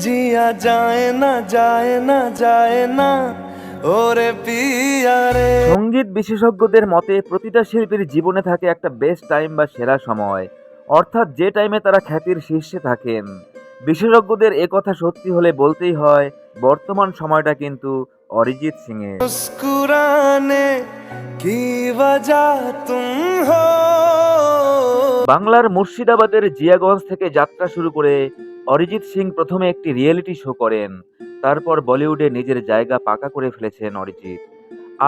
जिया जाए ना जाए ना जाए ना ওরে পিয়া রে। সঙ্গীত বিশেষজ্ঞদের মতে প্রতিটা শিল্পীর জীবনে থাকে একটা বেস্ট টাইম বা সেরা সময়, অর্থাৎ যে টাইমে তারা খ্যাতির শীর্ষে থাকেন। বিশেষজ্ঞদের কথা সত্যি হলে বলতেই হয় বর্তমান সময়টা কিন্তু অরিজিৎ সিং এর। মুস্কুরানে কি वजह तुम हो। বাংলার মুর্শিদাবাদের জিয়াগঞ্জ থেকে যাত্রা শুরু করে অরিজিৎ সিং প্রথমে একটি রিয়েলিটি শো করেন। তারপর বলিউডে নিজের জায়গা পাকা করে ফেলেছেন অরিজিৎ।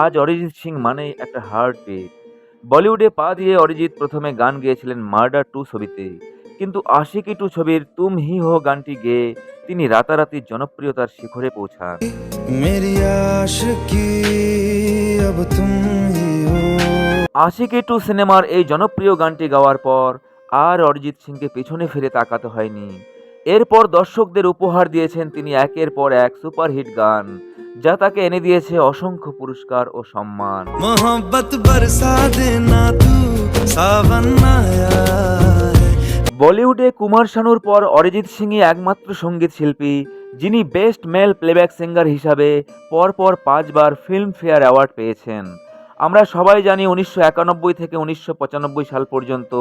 আজ অরিজিৎ সিং মানেই একটা হার্টবিট। বলিউডে পা দিয়ে অরিজিৎ প্রথমে গান গেয়েছিলেন মার্ডার 2 ছবিতে, কিন্তু আশিকি 2 ছবির তুম হি হো গানটি গেয়ে তিনি রাতারাতি জনপ্রিয়তার শিখরে পৌঁছান। मेरी आशिकी अब तुम ही हो। আশিকি 2 সিনেমার এই জনপ্রিয় গানটি গাওয়ার পর আর অরিজিৎ সিংকে পিছনে ফিরে তাকাতে হয়নি। এরপর দর্শকদের উপহার দিয়েছেন তিনি একের পর এক সুপারহিট গান, যা তাকে এনে দিয়েছে অসংখ্য পুরস্কার ও সম্মান। मोहब्बत बरसा देना तू सावन आया है। বলিউডে কুমার শানুর পর অরিজিৎ সিংই একমাত্র সঙ্গীত শিল্পী যিনি বেস্ট মেল প্লেব্যাক সিঙ্গার হিসাবে পরপর 5বার ফিল্মফেয়ার অ্যাওয়ার্ড পেয়েছেন। আমরা সবাই জানি 1991 থেকে 1995 সাল পর্যন্ত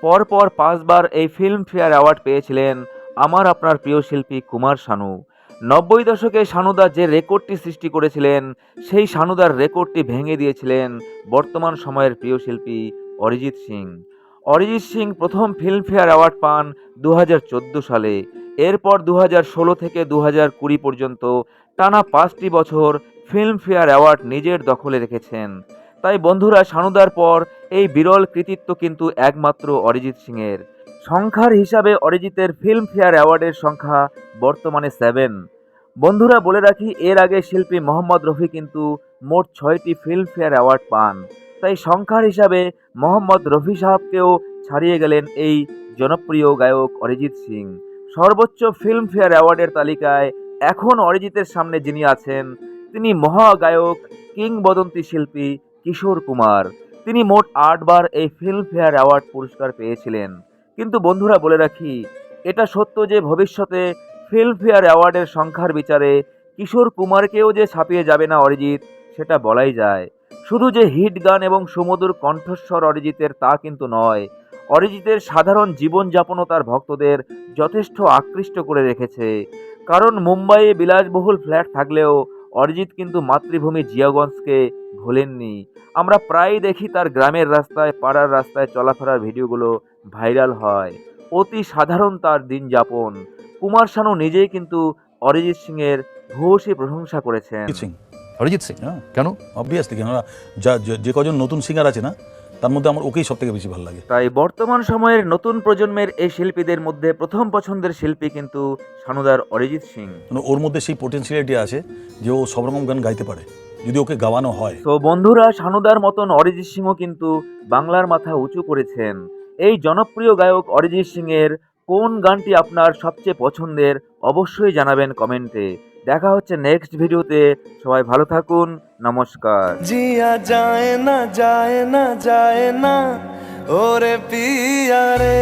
পরপর 5বার এই ফিল্মফেয়ার অ্যাওয়ার্ড পেয়েছিলেন আমার আপনার প্রিয় শিল্পী কুমার শানু। 90 দশকে শানুদা যে রেকর্ডটি সৃষ্টি করেছিলেন, সেই শানুদার রেকর্ডটি ভেঙে দিয়েছিলেন বর্তমান সময়ের প্রিয় শিল্পী অরিজিৎ সিং। অরিজিৎ সিং প্রথম ফিল্মফেয়ার অ্যাওয়ার্ড পান 2014 সালে। এরপর 2016 থেকে 2020 পর্যন্ত টানা 5টি বছর ফিল্মফেয়ার অ্যাওয়ার্ড নিজের দখলে রেখেছেন। তাই বন্ধুরা, শানুদার পর এই বিরল কৃতিত্ব কিন্তু একমাত্র অরিজিৎ সিংয়ের। সংখ্যার হিসাবে অরিজিতের ফিল্মফেয়ার অ্যাওয়ার্ডের সংখ্যা বর্তমানে 7। বন্ধুরা, বলে রাখি, এর আগে শিল্পী মোহাম্মদ রফি কিন্তু মোট 6টি ফিল্মফেয়ার অ্যাওয়ার্ড পান। তাই সংখ্যার হিসাবে মোহাম্মদ রফি সাহেবকেও ছাড়িয়ে গেলেন এই জনপ্রিয় গায়ক অরিজিৎ সিং। সর্বোচ্চ ফিল্মফেয়ার অ্যাওয়ার্ডের তালিকায় এখন অরিজিতের সামনে যিনি আছেন, তিনি মহাগায়ক কিংবদন্তি শিল্পী কিশোর কুমার। তিনি মোট 8বার এই ফিল্মফেয়ার অ্যাওয়ার্ড পুরস্কার পেয়েছিলেন। কিন্তু বন্ধুরা, বলে রাখি, এটা সত্য যে ভবিষ্যতে ফিল্মফেয়ার অ্যাওয়ার্ডের সংখ্যার বিচারে কিশোর কুমারকেও যে ছাপিয়ে যাবে না অরিজিৎ, সেটা বলাই যায়। শুধু যে হিট গান এবং সুমধুর কণ্ঠস্বর অরিজিতের, তা কিন্তু নয়। অরিজিতের সাধারণ জীবনযাপনও তার ভক্তদের যথেষ্ট আকৃষ্ট করে রেখেছে। কারণ মুম্বাইয়ে বিলাসবহুল ফ্ল্যাট থাকলেও অরিজিৎ কিন্তু মাতৃভূমি জিয়াগঞ্জকে ভোলেননি। আমরা প্রায়ই দেখি তার গ্রামের রাস্তায়, পাড়ার রাস্তায় চলাফেরার ভিডিওগুলো ভাইরাল হয়। অতি সাধারণ তার দিন যাপন। কুমার শানু নিজেই কিন্তু অরিজিৎ সিংয়ের ভূয়সী প্রশংসা করেছেন। অরিজিৎ সিং, হ্যাঁ, কেন? অবভিয়াসলি, কেননা যে কজন নতুন সিঙ্গার আছে না, তার মধ্যে আমার ওকেই সব থেকে বেশি ভালো লাগে। তাই বর্তমান সময়ের নতুন প্রজন্মের এই শিল্পীদের মধ্যে প্রথম পছন্দের শিল্পী কিন্তু শানুদার অরিজিৎ সিং। মানে ওর মধ্যে সেই পোটেন্সিয়ালিটি আছে যে ও সব রকম গান গাইতে পারে যদি ওকে গাওয়ানো হয়। তো বন্ধুরা, শানুদার মতন অরিজিৎ সিংও কিন্তু বাংলার মাথা উঁচু করেছেন। এই জনপ্রিয় গায়ক অরিজিৎ সিং এর কোন গানটি আপনার সবচেয়ে পছন্দের অবশ্যই জানাবেন কমেন্টে। দেখা হচ্ছে নেক্সট ভিডিওতে। সবাই ভালো থাকুন। নমস্কার। जिया जाए ना जाए ना जाए ना ওরে পিয়া রে।